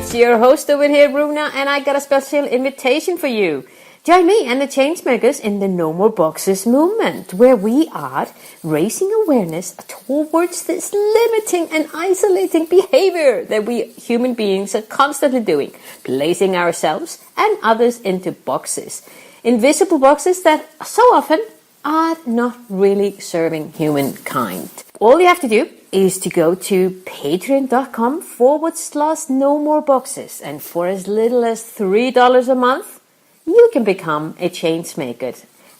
It's your host over here, Runa, and I got a special invitation for you. Join me and the Changemakers in the No More Boxes movement, where we are raising awareness towards this limiting and isolating behavior that we human beings are constantly doing, placing ourselves and others into boxes. Invisible boxes that so often are not really serving humankind. All you have to do is to go to patreon.com/no more boxes, and for as little as $3 a month, you can become a change maker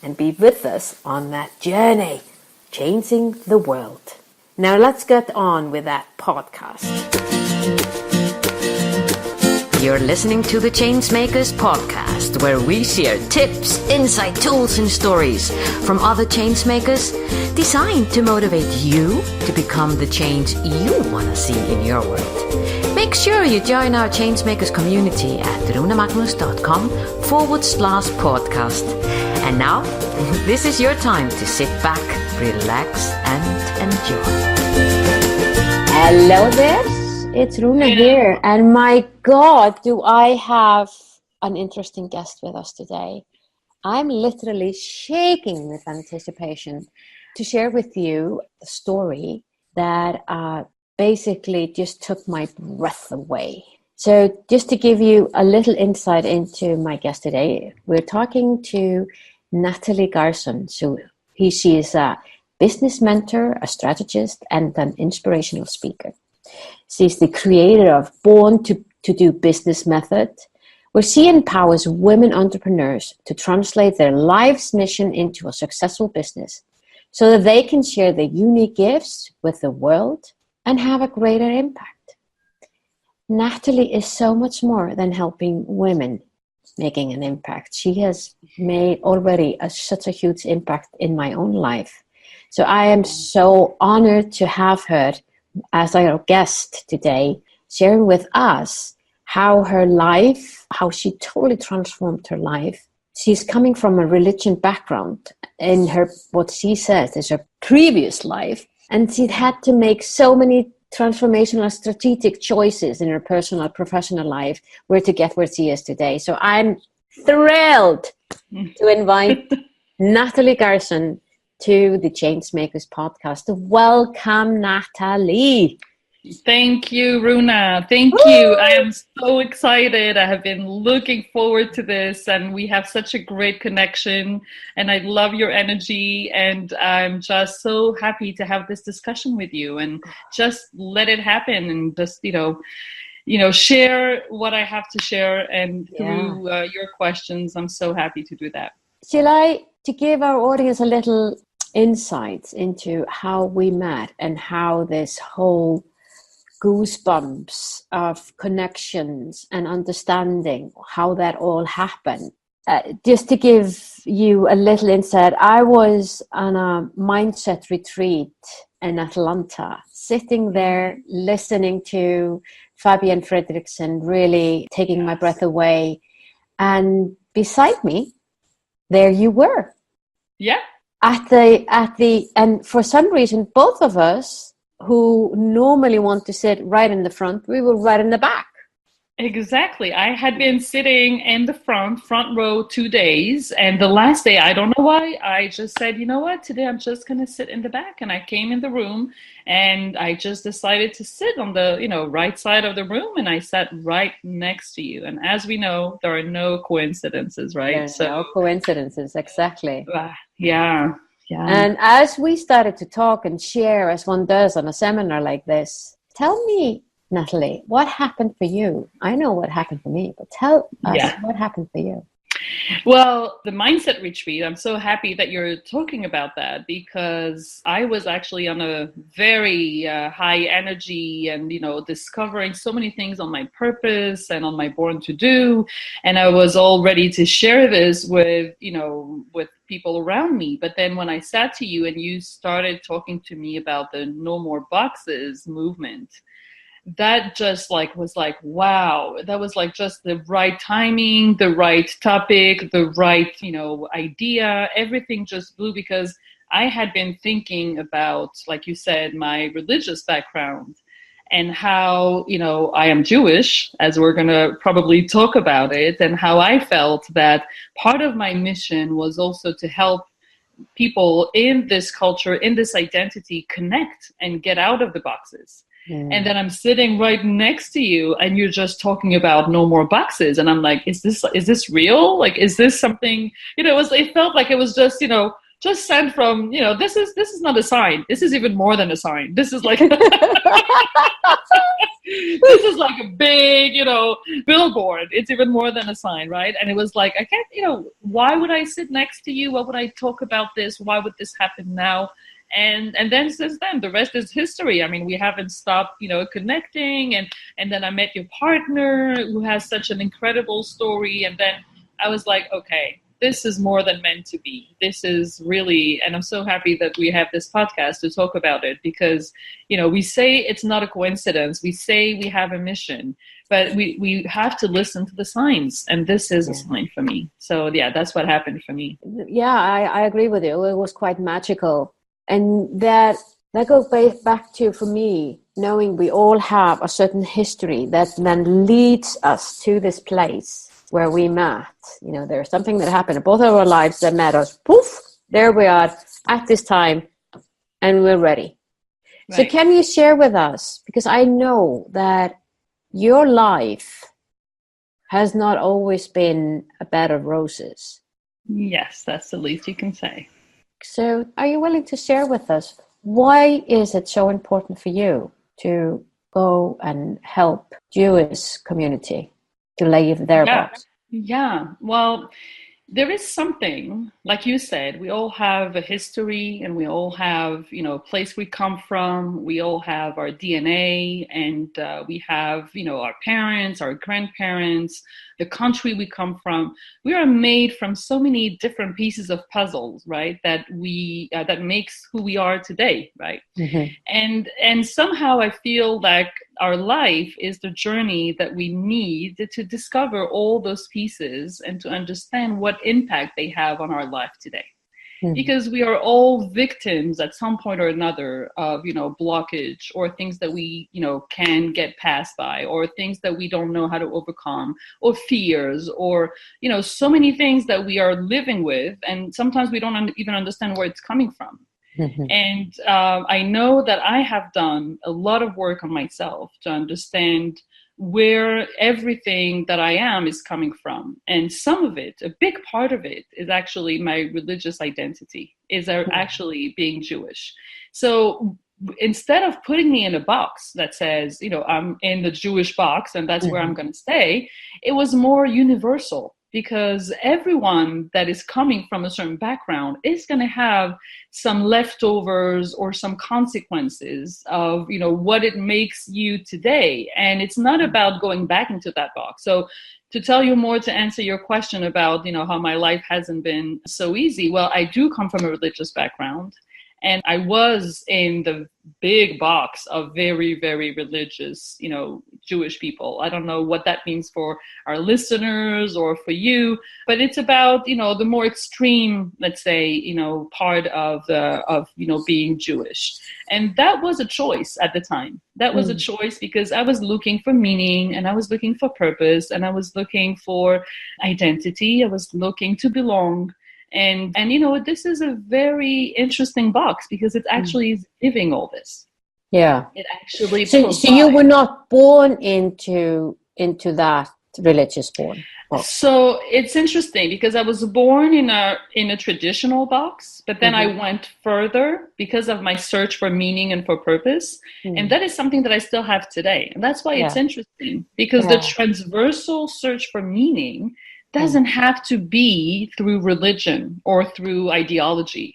and be with us on that journey, changing the world. Now let's get on with that podcast. You're listening to the Changemakers podcast, where we share tips, insight, tools, and stories from other changemakers designed to motivate you to become the change you want to see in your world. Make sure you join our Changemakers community at runamagnus.com/podcast. And now, this is your time to sit back, relax, and enjoy. Hello there. It's Runa here, and my God, do I have an interesting guest with us today. I'm literally shaking with anticipation to share with you a story that basically just took my breath away. So just to give you a little insight into my guest today, we're talking to Nathalie Garson. So she is a business mentor, a strategist, and an inspirational speaker. She's the creator of Born to Do Business Method, where she empowers women entrepreneurs to translate their life's mission into a successful business so that they can share their unique gifts with the world and have a greater impact. Nathalie is so much more than helping women making an impact. She has made already such a huge impact in my own life. So I am so honored to have her as our guest today, sharing with us how her life, how she totally transformed her life. She's coming from a religion background in her, what she says is her previous life. And she had to make so many transformational strategic choices in her personal, professional life where to get where she is today. So I'm thrilled to invite Nathalie Garson to the Changemakers podcast. Welcome, Nathalie. Thank you, Runa. Thank you. I am so excited. I have been looking forward to this, and we have such a great connection, and I love your energy, and I'm just so happy to have this discussion with you and just let it happen and just, share what I have to share, and through your questions, I'm so happy to do that. Shall I, to give our audience a little insights into how we met and how this whole goosebumps of connections and understanding how that all happened. Just to give you a little insight, I was on a mindset retreat in Atlanta, sitting there listening to Fabian Fredrickson, really taking my breath away. And beside me, there you were. Yeah. And for some reason, both of us who normally want to sit right in the front, we were right in the back. Exactly. I had been sitting in the front row 2 days. And the last day, I don't know why, I just said, you know what, today I'm just going to sit in the back. And I came in the room and I just decided to sit on the, right side of the room. And I sat right next to you. And as we know, there are no coincidences, right? There's no coincidences. Exactly. Yeah. And as we started to talk and share, as one does on a seminar like this, tell me, Nathalie, what happened for you? I know what happened for me, but tell us what happened for you. Well, the mindset retreat, I'm so happy that you're talking about that, because I was actually on a very high energy and, discovering so many things on my purpose and on my Born to Do. And I was all ready to share this with people around me. But then when I sat to you and you started talking to me about the No More Boxes movement, that just was wow, that was just the right timing, the right topic, the right, idea. Everything just blew, because I had been thinking about, like you said, my religious background and how, I am Jewish, as we're going to probably talk about it, and how I felt that part of my mission was also to help people in this culture, in this identity, connect and get out of the boxes. And then I'm sitting right next to you and you're just talking about no more boxes. And I'm like, is this real? Like, is this something, it felt like it was just, just sent from, this is not a sign. This is even more than a sign. This is like, this is like a big, billboard. It's even more than a sign, right? And it was like, I can't, why would I sit next to you? Why would I talk about this? Why would this happen now? And then since then, the rest is history. I mean, we haven't stopped, connecting. And then I met your partner who has such an incredible story. And then I was like, okay, this is more than meant to be. This is really, and I'm so happy that we have this podcast to talk about it because, we say it's not a coincidence. We say we have a mission, but we have to listen to the signs. And this is a sign for me. So yeah, that's what happened for me. Yeah, I agree with you. It was quite magical. And that goes back to, for me, knowing we all have a certain history that then leads us to this place where we met. There's something that happened in both of our lives that met us. Poof, there we are at this time, and we're ready. Right. So can you share with us, because I know that your life has not always been a bed of roses. Yes, that's the least you can say. So are you willing to share with us, why is it so important for you to go and help Jewish community to leave their box? Yeah. Well, there is something, like you said, we all have a history and we all have, a place we come from. We all have our DNA and we have, our parents, our grandparents, the country we come from. We are made from so many different pieces of puzzles, right? That that makes who we are today, right? Mm-hmm. And somehow I feel like our life is the journey that we need to discover all those pieces and to understand what impact they have on our life today. Mm-hmm. Because we are all victims at some point or another of, blockage or things that we, can get passed by or things that we don't know how to overcome or fears or, so many things that we are living with. And sometimes we don't even understand where it's coming from. Mm-hmm. And I know that I have done a lot of work on myself to understand where everything that I am is coming from. And some of it, a big part of it, is actually my religious identity, is actually being Jewish. So instead of putting me in a box that says, I'm in the Jewish box and that's where I'm going to stay, it was more universal. Because everyone that is coming from a certain background is going to have some leftovers or some consequences of, what it makes you today. And it's not about going back into that box. So to tell you more, to answer your question about, how my life hasn't been so easy. Well, I do come from a religious background. And I was in the big box of very, very religious, Jewish people. I don't know what that means for our listeners or for you, but it's about, the more extreme, let's say, part of being Jewish. And that was a choice at the time. That was a choice because I was looking for meaning and I was looking for purpose and I was looking for identity. I was looking to belong. And this is a very interesting box because it actually is giving all this. Yeah. It actually so you were not born into that religious box. So it's interesting because I was born in a traditional box, but then I went further because of my search for meaning and for purpose. And that is something that I still have today. And that's why it's interesting because the transversal search for meaning doesn't have to be through religion or through ideology.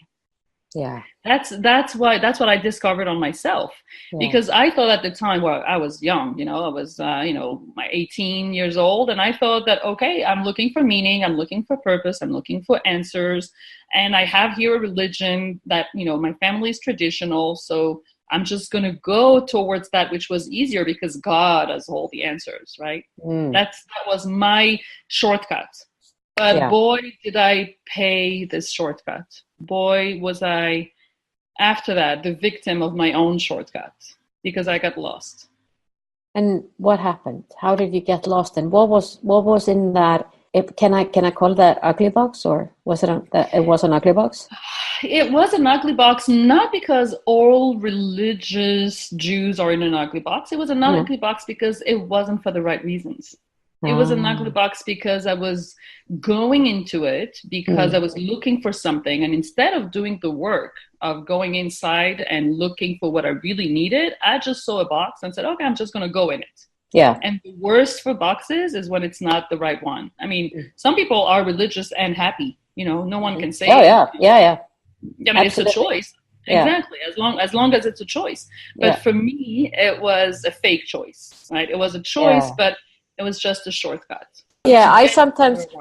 Yeah. That's what I discovered on myself because I thought at the time, well, I was young, I was, my 18 years old. And I thought that, okay, I'm looking for meaning. I'm looking for purpose. I'm looking for answers. And I have here a religion that, my family is traditional. So I'm just going to go towards that, which was easier because God has all the answers, right? That was my shortcut. But boy, did I pay this shortcut. Boy, was I, after that, the victim of my own shortcut because I got lost. And what happened? How did you get lost? And what was in that? Can I call that ugly box, or was it it was an ugly box? It was an ugly box, not because all religious Jews are in an ugly box. It was an ugly box because it wasn't for the right reasons. It was an ugly box because I was going into it because I was looking for something. And instead of doing the work of going inside and looking for what I really needed, I just saw a box and said, okay, I'm just going to go in it. Yeah. And the worst for boxes is when it's not the right one. I mean, some people are religious and happy. You know, no one can say. Oh, yeah. I mean, absolutely. It's a choice. Exactly. As long as it's a choice. But for me, it was a fake choice, right? It was a choice, but it was just a shortcut. Yeah,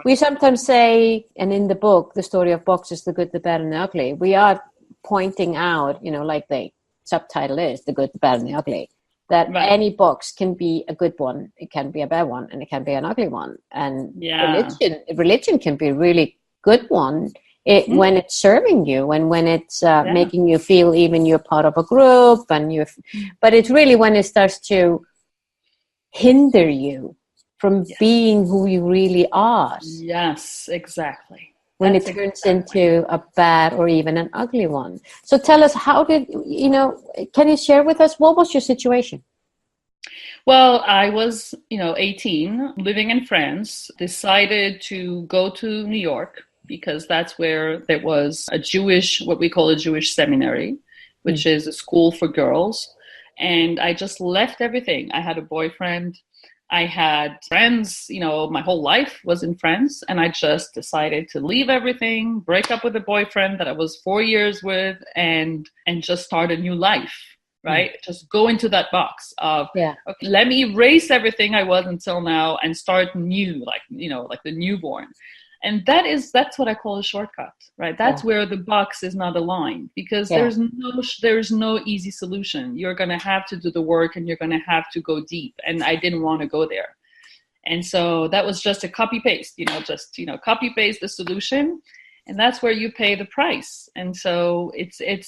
we sometimes say, and in the book, The Story of Boxes, The Good, the Bad, and the Ugly, we are pointing out, like the subtitle is, The Good, the Bad, and the Ugly, that any box can be a good one, it can be a bad one, and it can be an ugly one. And religion can be a really good one when it's serving you, and when it's making you feel even you're part of a group, and but it's really when it starts to hinder you from being who you really are. Yes, exactly. When it turns into a bad or even an ugly one. So tell us, how did, can you share with us, what was your situation? Well, I was, 18, living in France, decided to go to New York because that's where there was what we call a Jewish seminary, which is a school for girls. And I just left everything. I had a boyfriend. I had friends, my whole life was in France, and I just decided to leave everything, break up with a boyfriend that I was 4 years with, and just start a new life, right? Just go into that box of, okay, let me erase everything I was until now and start new, like the newborn. And that's what I call a shortcut, right? That's where the box is not aligned, because there's no easy solution. You're going to have to do the work, and you're going to have to go deep. And I didn't want to go there. And so that was just a copy paste, copy paste the solution. And that's where you pay the price. And so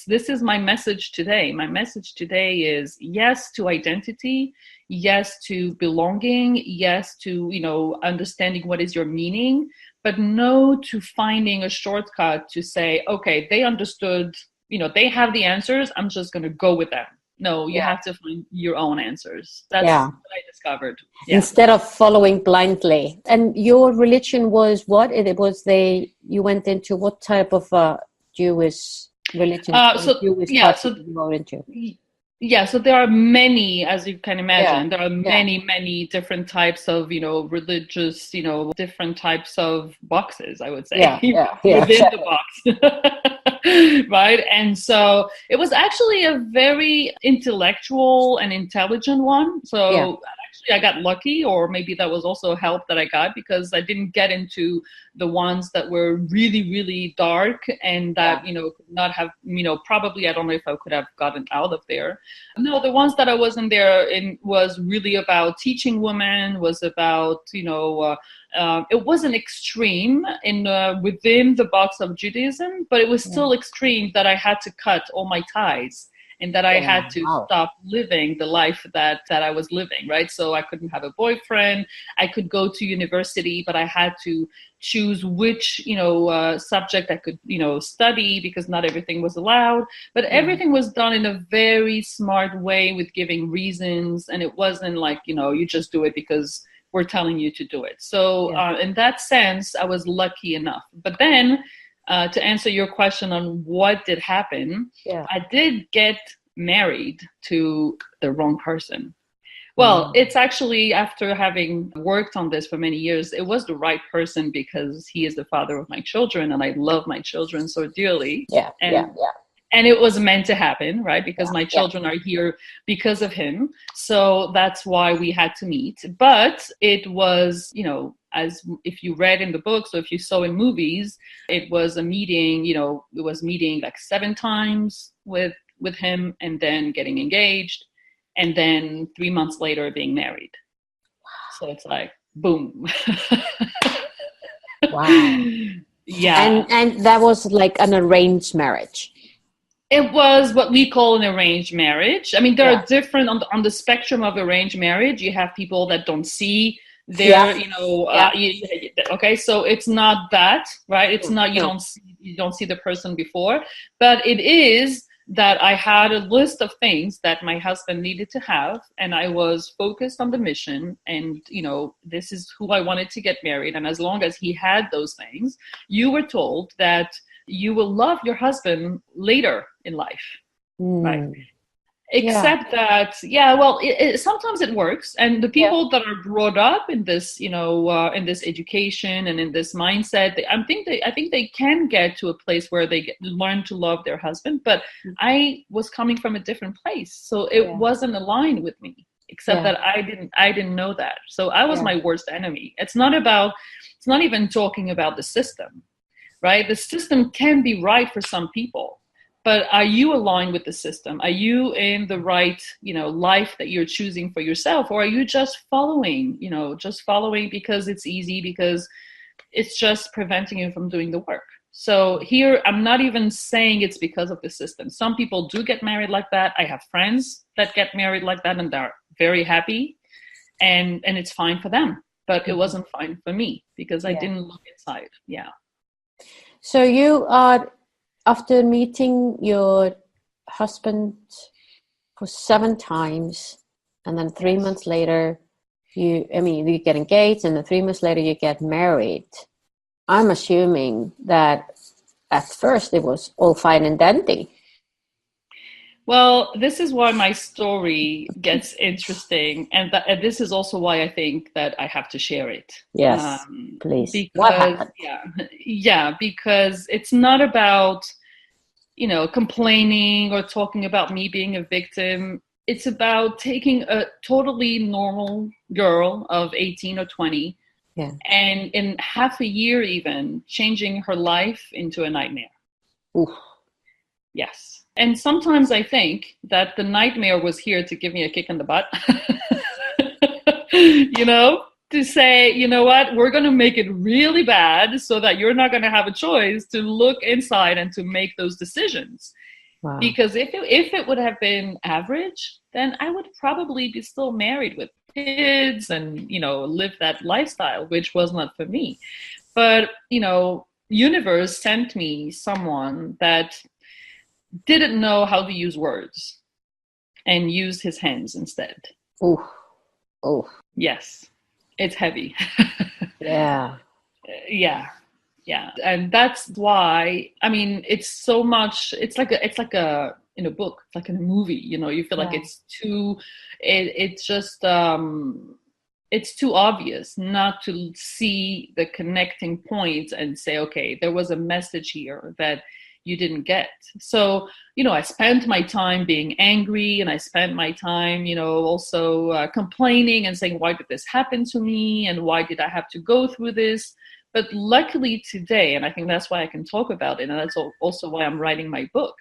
this is my message today. My message today is yes to identity, yes to belonging, yes to, understanding what is your meaning, but no to finding a shortcut to say, okay, they understood, they have the answers, I'm just going to go with them. No, you have to find your own answers. That's what I discovered. Instead of following blindly. And your religion was what? You went into what type of Jewish religion? So you went into? Yeah, so there are many, as you can imagine, there are many different types of, religious, different types of boxes, I would say, within the box, right? And so it was actually a very intellectual and intelligent one. So actually I got lucky, or maybe that was also help that I got, because I didn't get into the ones that were really, really dark and that, could not have, probably, I don't know if I could have gotten out of there. No, the ones that I was in there was really about teaching women, was about, it wasn't extreme within the box of Judaism, but it was still extreme that I had to cut all my ties. And that I had to stop living the life that I was living, right? So I couldn't have a boyfriend. I could go to university, but I had to choose which, subject I could, study, because not everything was allowed. But everything was done in a very smart way with giving reasons. And it wasn't like, you just do it because we're telling you to do it. So in that sense, I was lucky enough. But then, to answer your question on what did happen, I did get married to the wrong person. Well, it's actually, after having worked on this for many years, it was the right person, because he is the father of my children, and I love my children so dearly. And it was meant to happen, right? Because my children are here because of him. So that's why we had to meet. But it was, as if you read in the books, or if you saw in movies, it was a meeting, it was meeting like 7 times with him, and then getting engaged, and then 3 months later being married. So it's like, boom. Wow. Yeah. And that was like an arranged marriage. It was what we call an arranged marriage. I mean, there Yeah. are different on the spectrum of arranged marriage. You have people that don't see Yeah. their, Yeah. okay. So it's not that, right? It's not No. you don't see the person before, but it is that I had a list of things that my husband needed to have, and I was focused on the mission, and this is who I wanted to get married. And as long as he had those things, you were told that you will love your husband later in life, right? Except that, well, sometimes it works, and the people that are brought up in this, in this education and in this mindset, I think they can get to a place where they learn to love their husband. But I was coming from a different place, so it wasn't aligned with me. Except that I didn't know that, so I was my worst enemy. It's not even talking about the system. Right? The system can be right for some people, but are you aligned with the system? Are you in the right, life that you're choosing for yourself? Or are you just following because it's easy, because it's just preventing you from doing the work? So here, I'm not even saying it's because of the system. Some people do get married like that. I have friends that get married like that, and they're very happy, and it's fine for them. But it wasn't fine for me, because I didn't look inside. Yeah. So you are, after meeting your husband for 7 times, and then 3 months later, you get engaged, and then 3 months later you get married. I'm assuming that at first it was all fine and dandy. Well, this is why my story gets interesting, and this is also why I think that I have to share it. Yes, please. Because because it's not about complaining or talking about me being a victim. It's about taking a totally normal girl of 18 or 20, and in half a year even changing her life into a nightmare. Oof. Yes. And sometimes I think that the nightmare was here to give me a kick in the butt, to say, you know what, we're going to make it really bad so that you're not going to have a choice to look inside and to make those decisions. Wow. Because if it would have been average, then I would probably be still married with kids and, live that lifestyle, which was not for me. But, universe sent me someone that didn't know how to use words and used his hands instead. Oh. Yes. It's heavy. Yeah. Yeah. And that's why, it's so much, it's like a in a book, it's like in a movie, you feel like it's too, it's just, it's too obvious not to see the connecting points and say, okay, there was a message here that you didn't get. So, I spent my time being angry, and I spent my time, also complaining and saying, why did this happen to me? And why did I have to go through this? But luckily today, and I think that's why I can talk about it, and that's also why I'm writing my book,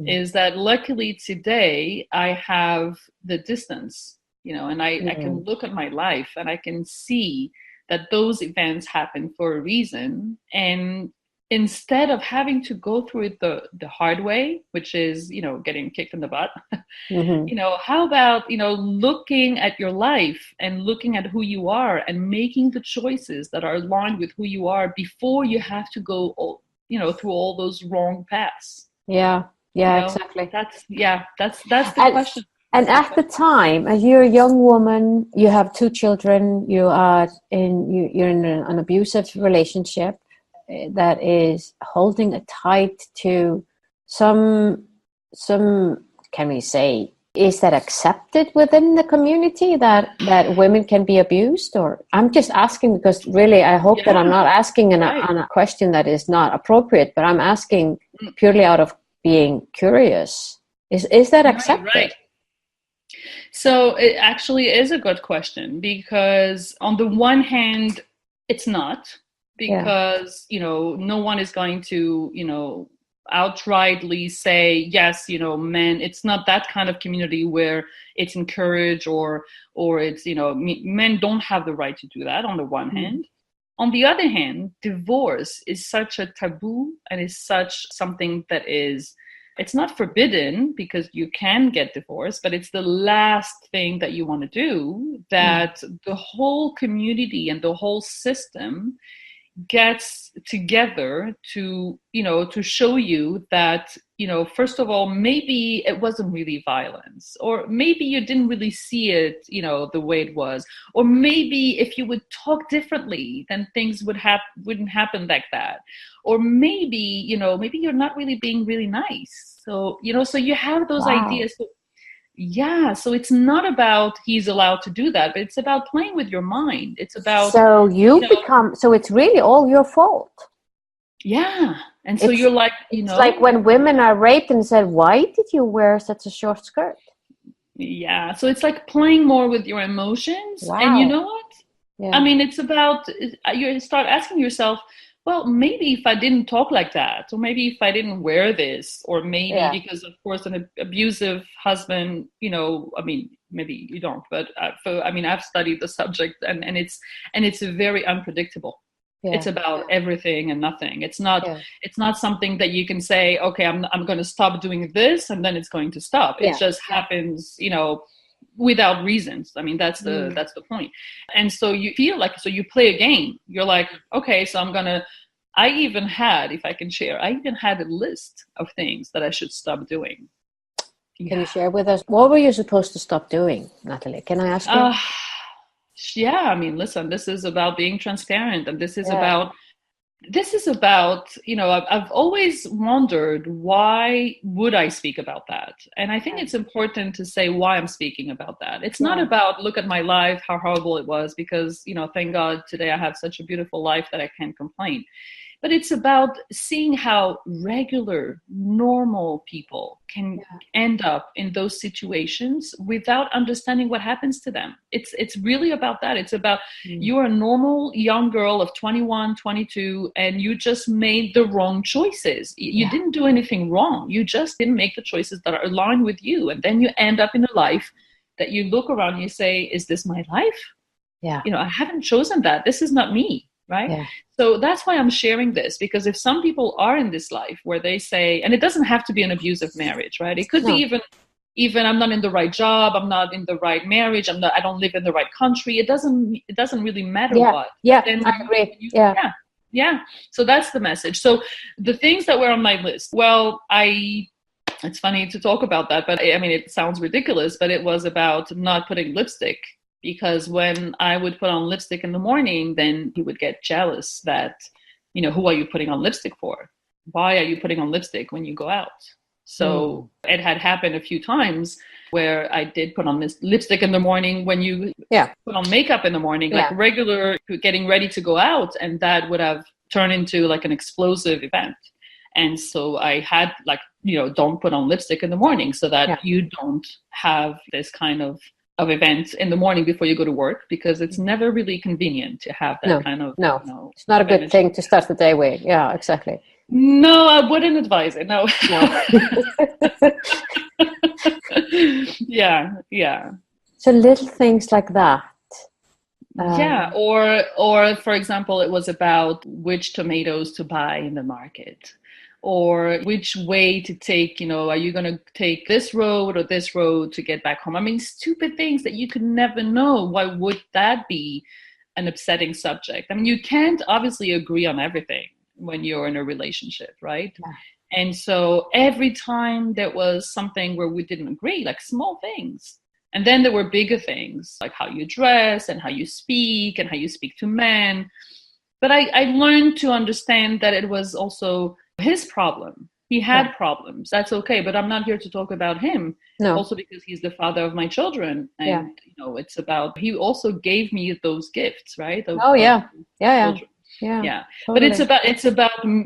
is that luckily today I have the distance, and I can look at my life and I can see that those events happen for a reason. And instead of having to go through it the hard way, which is, getting kicked in the butt, how about, looking at your life and looking at who you are and making the choices that are aligned with who you are before you have to go, through all those wrong paths. Yeah, exactly. That's the question. And at the time, as you're a young woman, you have 2 children, you're in an abusive relationship that is holding it tight to some, can we say, is that accepted within the community that women can be abused? Or I'm just asking because really I hope that I'm not asking on a question that is not appropriate, but I'm asking purely out of being curious. Is that accepted? Right. So it actually is a good question, because on the one hand, it's not. Because, no one is going to, outrightly say, yes, men, it's not that kind of community where it's encouraged or it's, men don't have the right to do that on the one hand. On the other hand, divorce is such a taboo and is such something that is it's not forbidden because you can get divorced, but it's the last thing that you want to do, that the whole community and the whole system gets together to, to show you that, first of all, maybe it wasn't really violence, or maybe you didn't really see it, the way it was, or maybe if you would talk differently, then things wouldn't happen like that, or maybe, maybe you're not really being really nice. So, so you have those ideas. So, yeah, so it's not about he's allowed to do that, but it's about playing with your mind. It's about so so it's really all your fault. Yeah, and so you're like, it's like when women are raped and said, "Why did you wear such a short skirt?" Yeah, so it's like playing more with your emotions. Wow. And you know what? Yeah. I mean, it's about, you start asking yourself, well, maybe if I didn't talk like that, or maybe if I didn't wear this, or maybe because, of course, an abusive husband, I mean, maybe you don't, but I've studied the subject, and it's very unpredictable. Yeah. It's about everything and nothing. It's not something that you can say, okay, I'm going to stop doing this and then it's going to stop. It just happens, without reasons. I mean, that's the point. And so you feel like, so you play a game. You're like, okay, so I even had a list of things that I should stop doing. Can you share with us, what were you supposed to stop doing, Natalie? Can I ask you? Yeah, I mean, listen, this is about being transparent, and this is about, I've always wondered, why would I speak about that? And I think it's important to say why I'm speaking about that. It's not about, look at my life, how horrible it was, because, thank God today I have such a beautiful life that I can't complain. But it's about seeing how regular, normal people can end up in those situations without understanding what happens to them. It's really about that. It's about you're a normal young girl of 21, 22, and you just made the wrong choices. You didn't do anything wrong. You just didn't make the choices that are aligned with you. And then you end up in a life that you look around and you say, is this my life? Yeah. I haven't chosen that. This is not me. Right? Yeah. So that's why I'm sharing this, because if some people are in this life where they say, and it doesn't have to be an abusive marriage, right? It could be even I'm not in the right job, I'm not in the right marriage, I don't live in the right country. It doesn't really matter what. Yeah, I agree. Yeah. So that's the message. So the things that were on my list, well, it's funny to talk about that, but I mean, it sounds ridiculous, but it was about not putting lipstick. Because when I would put on lipstick in the morning, then he would get jealous that, who are you putting on lipstick for? Why are you putting on lipstick when you go out? So it had happened a few times where I did put on this lipstick in the morning when you put on makeup in the morning, like regular getting ready to go out. And that would have turned into like an explosive event. And so I had don't put on lipstick in the morning so that you don't have this kind of event in the morning before you go to work, because it's never really convenient to have that kind of it's not a good thing to start the day with. Yeah, exactly. No, I wouldn't advise it. No. Yeah. So little things like that. Or for example, it was about which tomatoes to buy in the market, or which way to take, are you going to take this road or this road to get back home? I mean, stupid things that you could never know. Why would that be an upsetting subject? I mean, you can't obviously agree on everything when you're in a relationship, right? Yeah. And so every time there was something where we didn't agree, like small things. And then there were bigger things, like how you dress and how you speak to men. But I learned to understand that it was also his problem. He had problems. That's okay. But I'm not here to talk about him. No. Also because he's the father of my children. And, it's about, he also gave me those gifts, right? Yeah. Totally. But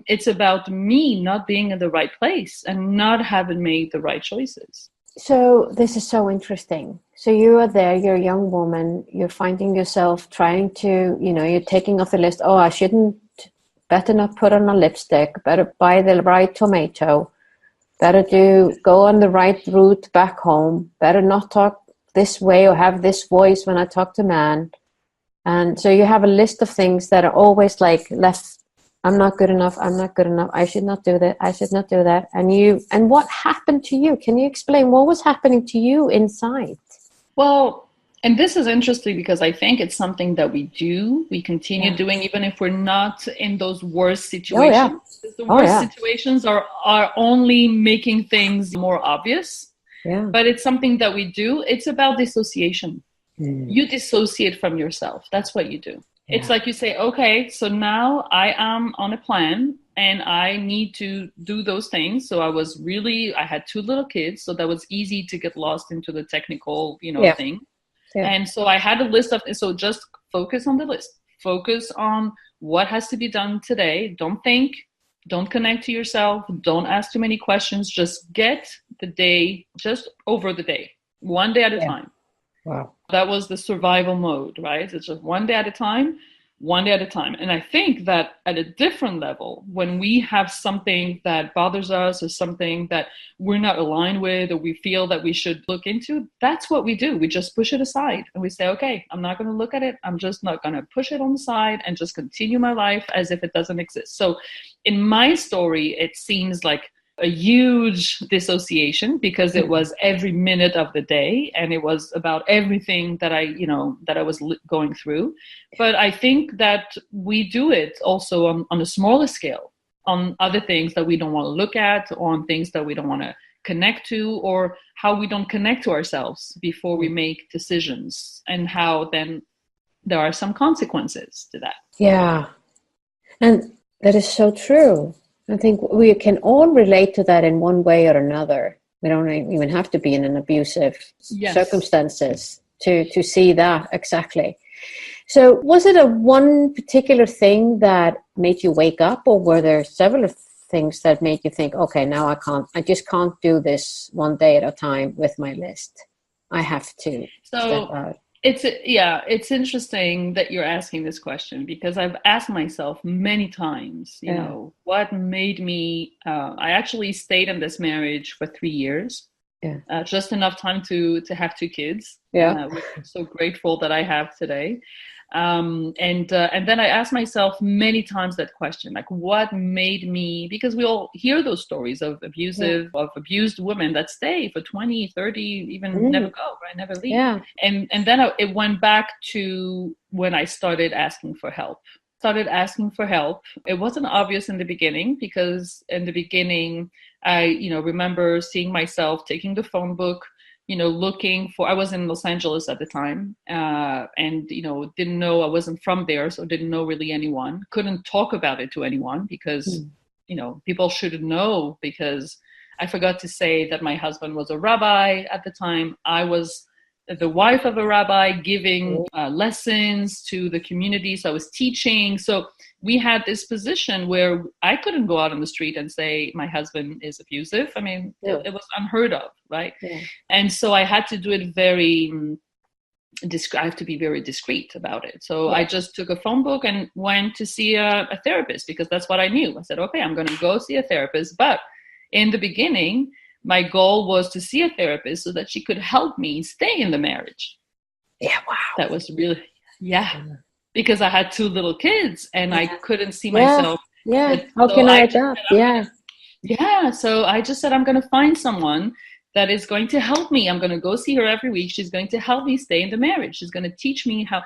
it's about me not being in the right place and not having made the right choices. So this is so interesting. So you are there, you're a young woman, you're finding yourself trying to, you're taking off the list, better not put on a lipstick, better buy the right tomato, better go on the right route back home, better not talk this way or have this voice when I talk to man. And so you have a list of things that are always like left I'm not good enough. I'm not good enough. I should not do that. I should not do that. And what happened to you? Can you explain what was happening to you inside? Well, and this is interesting because I think it's something that we continue doing, even if we're not in those worst situations. The worst situations are only making things more obvious. Yeah. But it's something that we do. It's about dissociation. You dissociate from yourself. That's what you do. Yeah. It's like you say, okay, so now I am on a plan and I need to do those things. So I had 2 little kids, so that was easy to get lost into the technical, thing. Yeah. And so I had a list so just focus on the list. Focus on what has to be done today. Don't think, don't connect to yourself. Don't ask too many questions. Just get the day, just over the day, one day at a time. Wow. That was the survival mode, right? It's just one day at a time. And I think that at a different level, when we have something that bothers us or something that we're not aligned with or we feel that we should look into, that's what we do. We just push it aside and we say, okay, I'm not going to look at it. I'm just not going to push it on the side and just continue my life as if it doesn't exist. So in my story, it seems like a huge dissociation because it was every minute of the day and it was about everything that I was going through. But I think that we do it also on a smaller scale, on other things that we don't want to look at, or on things that we don't want to connect to, or how we don't connect to ourselves before we make decisions, and how then there are some consequences to that. Yeah. And that is so true. I think we can all relate to that in one way or another. We don't even have to be in an abusive circumstances to see that exactly. So was it a one particular thing that made you wake up, or were there several things that made you think, okay, now I just can't do this one day at a time with my list. I have to step out. It's interesting that you're asking this question, because I've asked myself many times, what made me, I actually stayed in this marriage for 3 years, just enough time to have 2 kids, which I'm so grateful that I have today. And then I asked myself many times that question, like, what made me, because we all hear those stories of abused women that stay for 20, 30, even never go, right? Never leave. Yeah. And then it went back to when I started asking for help. It wasn't obvious in the beginning, because in the beginning, I, remember seeing myself taking the phone book, looking for, I was in Los Angeles at the time, and, didn't know, I wasn't from there, so didn't know really anyone, couldn't talk about it to anyone because, people shouldn't know, because I forgot to say that my husband was a rabbi at the time. I was the wife of a rabbi giving lessons to the community. So I was teaching. So we had this position where I couldn't go out on the street and say my husband is abusive. I mean, it was unheard of, right? Yeah. And so I had to do it I have to be very discreet about it. So I just took a phone book and went to see a therapist, because that's what I knew. I said, okay, I'm going to go see a therapist. But in the beginning, my goal was to see a therapist so that she could help me stay in the marriage. Yeah, wow. That was really, because I had 2 little kids and I couldn't see myself. Yeah, how can I adapt? Yeah, so I just said, I'm going to find someone that is going to help me. I'm going to go see her every week. She's going to help me stay in the marriage. She's going to teach me how.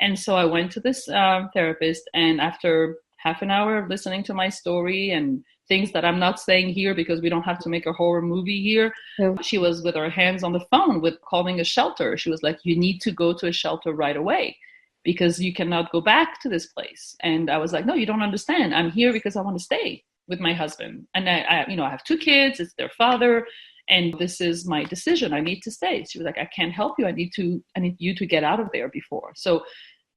And so I went to this therapist, and after half an hour of listening to my story and things that I'm not saying here because we don't have to make a horror movie here. Yeah. She was with her hands on the phone with calling a shelter. She was like, you need to go to a shelter right away because you cannot go back to this place. And I was like, no, you don't understand. I'm here because I want to stay with my husband. And I have 2 kids. It's their father. And this is my decision. I need to stay. She was like, I can't help you. I need you to get out of there before. So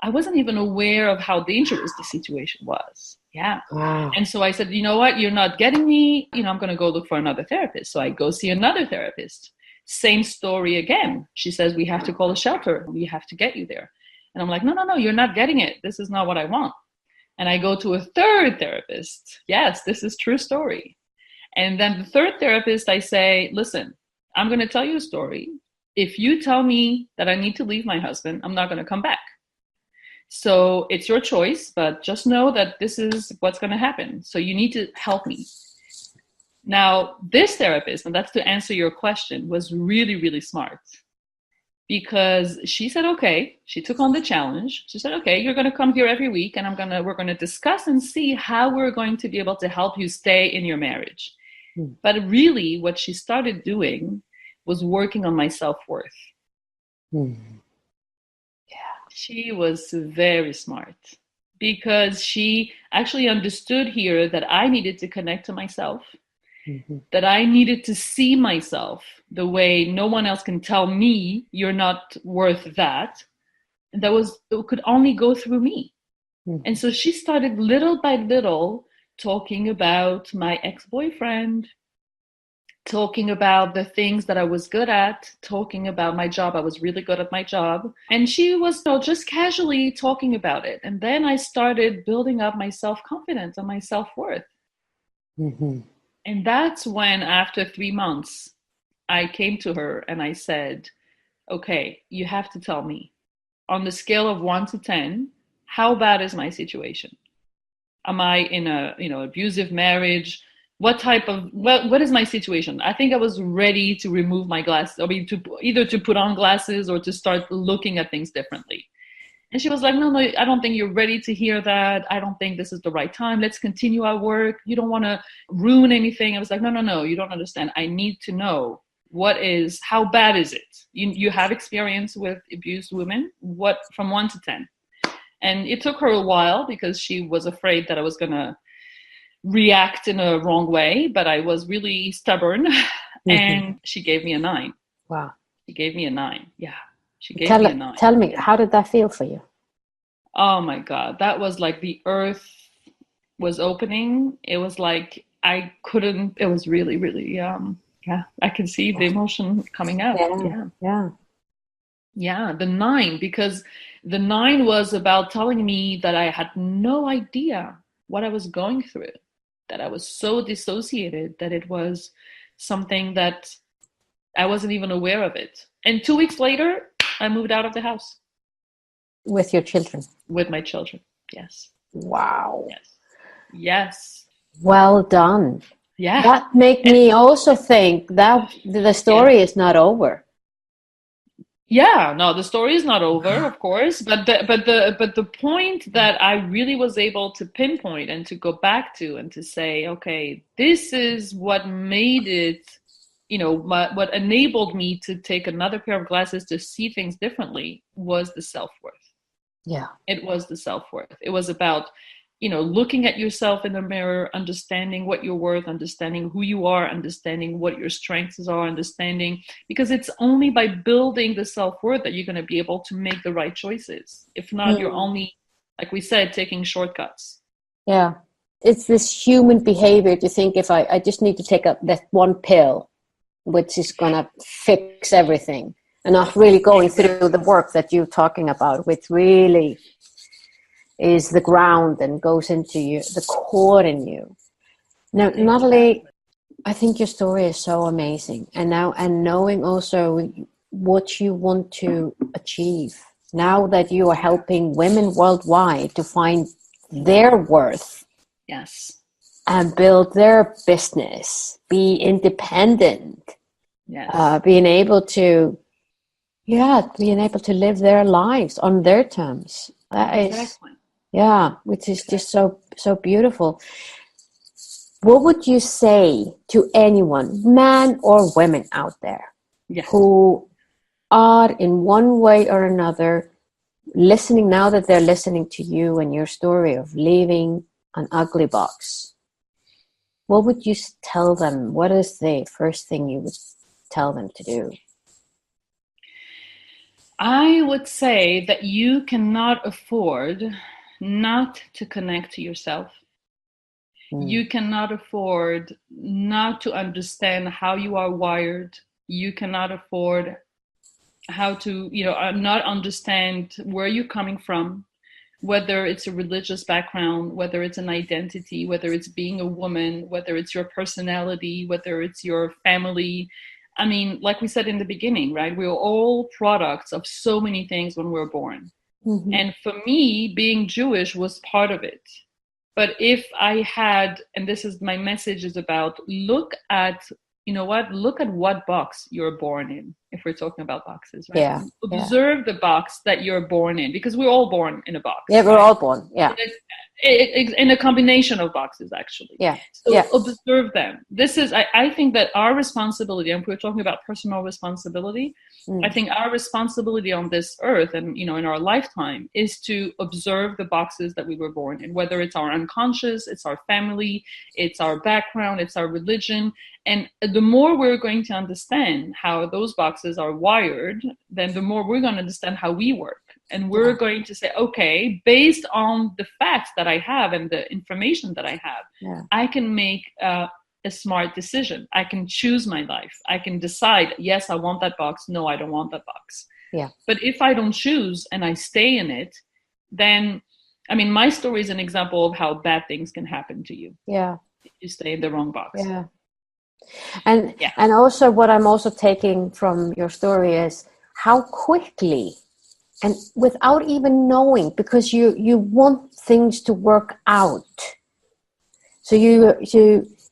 I wasn't even aware of how dangerous the situation was. Yeah. Wow. And so I said, you know what? You're not getting me. I'm going to go look for another therapist. So I go see another therapist. Same story again. She says, we have to call a shelter. We have to get you there. And I'm like, no, you're not getting it. This is not what I want. And I go to a third therapist. Yes, this is true story. And then the third therapist, I say, listen, I'm going to tell you a story. If you tell me that I need to leave my husband, I'm not going to come back. So it's your choice, but just know that this is what's going to happen. So you need to help me. Now, this therapist, and that's to answer your question, was really, really smart, because she said, okay, she took on the challenge. She said, okay, you're going to come here every week, and we're going to discuss and see how we're going to be able to help you stay in your marriage. But really what she started doing was working on my self-worth. She was very smart, because she actually understood here that I needed to connect to myself, that I needed to see myself the way no one else can tell me you're not worth that. And it could only go through me. And so she started little by little talking about my ex-boyfriend, talking about the things that I was good at, talking about my job. I was really good at my job. And she was just casually talking about it. And then I started building up my self-confidence and my self-worth. And that's when, after 3 months, I came to her and I said, okay, you have to tell me, on the scale of 1 to 10, how bad is my situation? Am I in a abusive marriage? What is my situation? I think I was ready to remove my glasses, either to put on glasses or to start looking at things differently. And she was like, no, I don't think you're ready to hear that. I don't think this is the right time. Let's continue our work. You don't want to ruin anything. I was like, no, you don't understand. I need to know how bad is it? You have experience with abused women. What, from 1 to 10? And it took her a while, because she was afraid that I was going to react in a wrong way, but I was really stubborn. And she gave me a 9. Wow. She gave me a 9. Yeah. She gave me a 9. Tell me, how did that feel for you? Oh my God. That was like the earth was opening. It was like it was really, really, I can see the emotion coming out. Yeah, the 9, because the 9 was about telling me that I had no idea what I was going through, that I was so dissociated that it was something that I wasn't even aware of it. And 2 weeks later, I moved out of the house. With your children? With my children, yes. Wow. Yes. Well done. Yeah. That made me also think that the story is not over. Yeah, no, the story is not over, of course, but the point that I really was able to pinpoint and to go back to and to say, okay, this is what made it, what enabled me to take another pair of glasses to see things differently, was the self-worth. Yeah. It was the self-worth. It was about, looking at yourself in the mirror, understanding what you're worth, understanding who you are, understanding what your strengths are, because it's only by building the self-worth that you're going to be able to make the right choices. If not, you're only, like we said, taking shortcuts. Yeah. It's this human behavior to think, if I just need to take that one pill, which is going to fix everything, and not really going through the work that you're talking about, which really is the ground and goes into you, the core in you. Now, Natalie, I think your story is so amazing. And knowing also what you want to achieve, now that you are helping women worldwide to find their worth. Yes. And build their business, be independent. Yes. Being able to live their lives on their terms. That is, which is just so beautiful. What would you say to anyone, man or women out there, who are in one way or another listening, now that they're listening to you and your story of leaving an ugly box? What would you tell them? What is the first thing you would tell them to do? I would say that you cannot afford not to connect to yourself. You cannot afford not to understand how you are wired. You cannot afford how to, not understand where you're coming from, whether it's a religious background, whether it's an identity, whether it's being a woman, whether it's your personality, whether it's your family. I mean, like we said in the beginning, right? We're all products of so many things when we're born. Mm-hmm. And for me, being Jewish was part of it. But if I had, and this is my message is about, look at what box you're born in, if we're talking about boxes, right? Yeah. Observe the box that you're born in, because we're all born in a box. Yeah, we're all born. Yeah. In a combination of boxes, actually. Yeah. So yeah. observe them. This is, I think that our responsibility, and we're talking about personal responsibility, I think our responsibility on this earth and, in our lifetime is to observe the boxes that we were born in, whether it's our unconscious, it's our family, it's our background, it's our religion. And the more we're going to understand how those boxes are wired, then the more we're going to understand how we work. And we're going to say, okay, based on the facts that I have and the information that I have, I can make a smart decision. I can choose my life. I can decide, yes, I want that box. No, I don't want that box. Yeah. But if I don't choose and I stay in it, then, my story is an example of how bad things can happen to you. Yeah. If you stay in the wrong box. Yeah. And also what I'm also taking from your story is how quickly, and without even knowing, because you want things to work out, so you're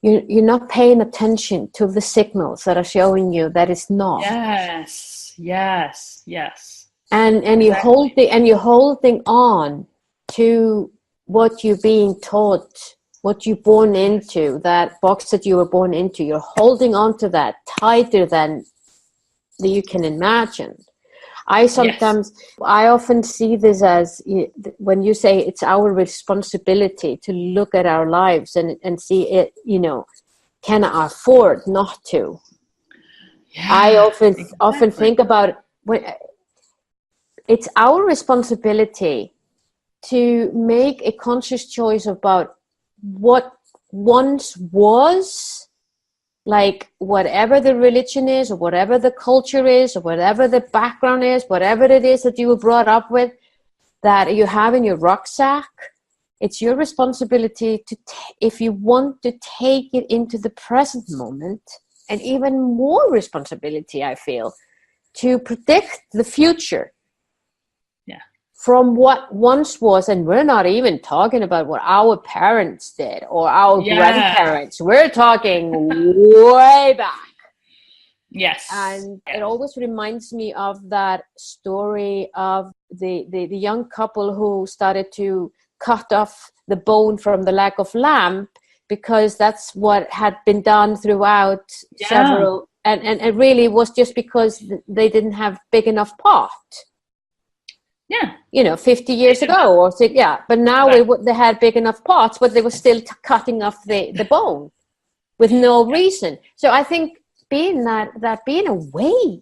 not paying attention to the signals that are showing you that it's not. Yes. And Exactly. you're holding on to what you're being taught, what you're born into, that box that you were born into. You're holding on to that tighter than you can imagine. I often see this as, when you say it's our responsibility to look at our lives and see it, can I afford not to? Yeah, I often exactly. think about it's our responsibility to make a conscious choice about what once was, like whatever the religion is, or whatever the culture is, or whatever the background is, whatever it is that you were brought up with, that you have in your rucksack. It's your responsibility to, if you want to take it into the present moment, and even more responsibility, I feel, to predict the future. From what once was. And we're not even talking about what our parents did or our grandparents. We're talking way back. Yes. And it always reminds me of that story of the young couple who started to cut off the bone from the leg of lamb, because that's what had been done throughout several. And it really was just because they didn't have big enough pot. 50 years ago or so, but now they had big enough pots, but they were still cutting off the bone with no reason. So I think being awake,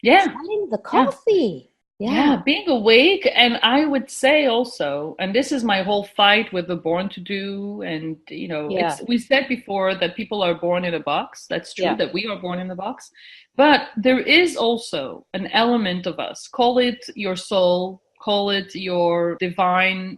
smelling the coffee, being awake. And I would say also, and this is my whole fight with the born to do, and we said before that people are born in a box. That's true, that we are born in a box, but there is also an element of us, call it your soul, call it your divine,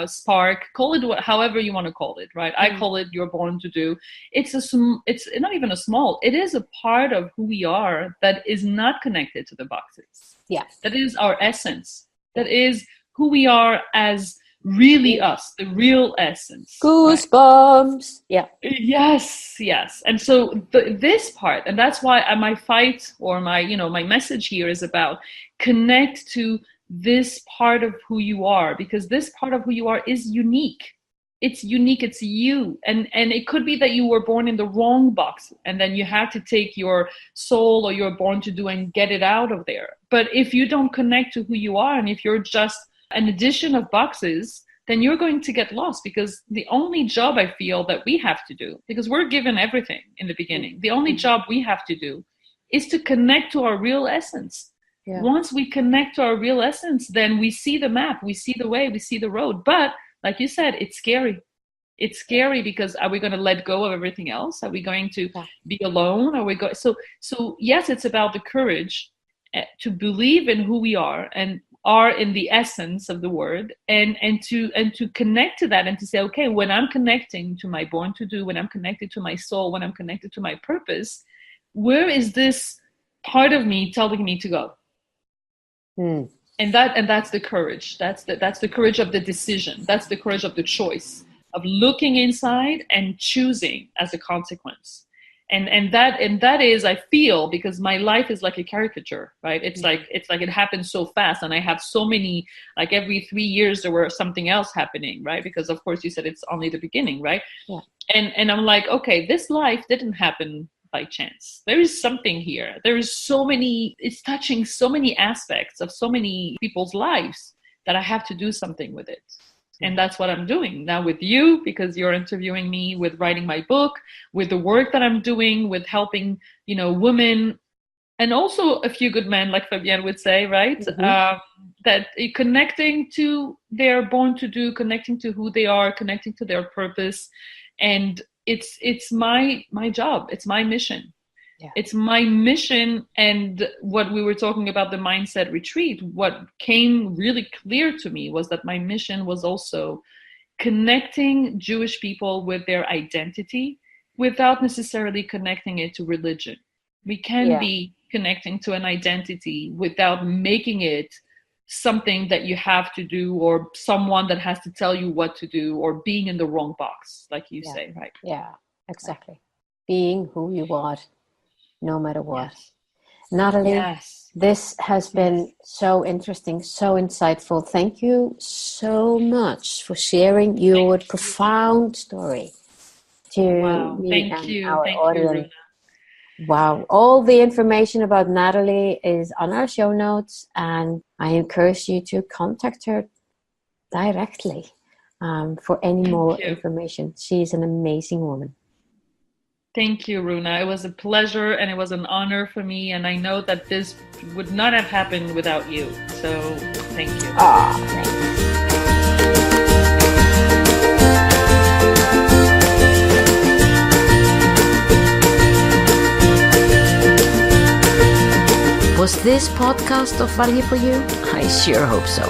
spark, call it however you want to call it, right? I call it you're born to do. It's not even a small, it is a part of who we are that is not connected to the boxes. That is our essence. That is who we are as really us, the real essence. Goosebumps. Right? Yes. And so this part, and that's why my fight, or my message here is about connect to this part of who you are, because this part of who you are is unique. It's unique. It's you. And it could be that you were born in the wrong box, and then you have to take your soul or you're born to do and get it out of there. But if you don't connect to who you are, and if you're just an addition of boxes, then you're going to get lost, because the only job I feel that we have to do, because we're given everything in the beginning, the only job we have to do is to connect to our real essence. Once we connect to our real essence, then we see the map, we see the way, we see the road. But like you said, it's scary. It's scary, because are we going to let go of everything else? Are we going to be alone? Are we So yes, it's about the courage to believe in who we are and are in the essence of the word, and to connect to that, and to say, okay, when I'm connecting to my born to do, when I'm connected to my soul, when I'm connected to my purpose, where is this part of me telling me to go? that's the courage. That's the courage of the decision. That's the courage of the choice, of looking inside and choosing as a consequence. And that is, I feel, because my life is like a caricature, right? It's like it happens so fast, and I have so many, like every 3 years there were something else happening, right? Because of course you said it's only the beginning, right? Yeah. And I'm like, okay, this life didn't happen by chance. There is something here. There is it's touching so many aspects of so many people's lives that I have to do something with it. And that's what I'm doing now with you, because you're interviewing me, with writing my book, with the work that I'm doing, with helping, women, and also a few good men, like Fabienne would say, right? Mm-hmm. That connecting to their born to do, connecting to who they are, connecting to their purpose. And it's my job. It's my mission. Yeah. It's my mission. And what we were talking about, the mindset retreat, what came really clear to me was that my mission was also connecting Jewish people with their identity without necessarily connecting it to religion. We can be connecting to an identity without making it something that you have to do, or someone that has to tell you what to do, or being in the wrong box, like you say, right? Yeah, exactly. Being who you are, no matter what. Yes. Natalie, this has been so interesting, so insightful. Thank you so much for sharing your profound story to me and our audience. Wow. All the information about Natalie is on our show notes, and I encourage you to contact her directly for any more information. She's an amazing woman. Thank you, Runa. It was a pleasure and it was an honor for me. And I know that this would not have happened without you. So thank you. Thanks. Was this podcast of value for you? I sure hope so.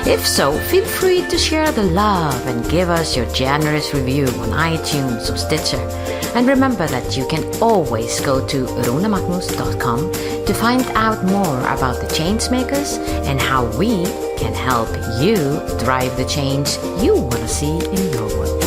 If so, feel free to share the love and give us your generous review on iTunes or Stitcher. And remember that you can always go to runamagnus.com to find out more about the Changemakers and how we can help you drive the change you want to see in your world.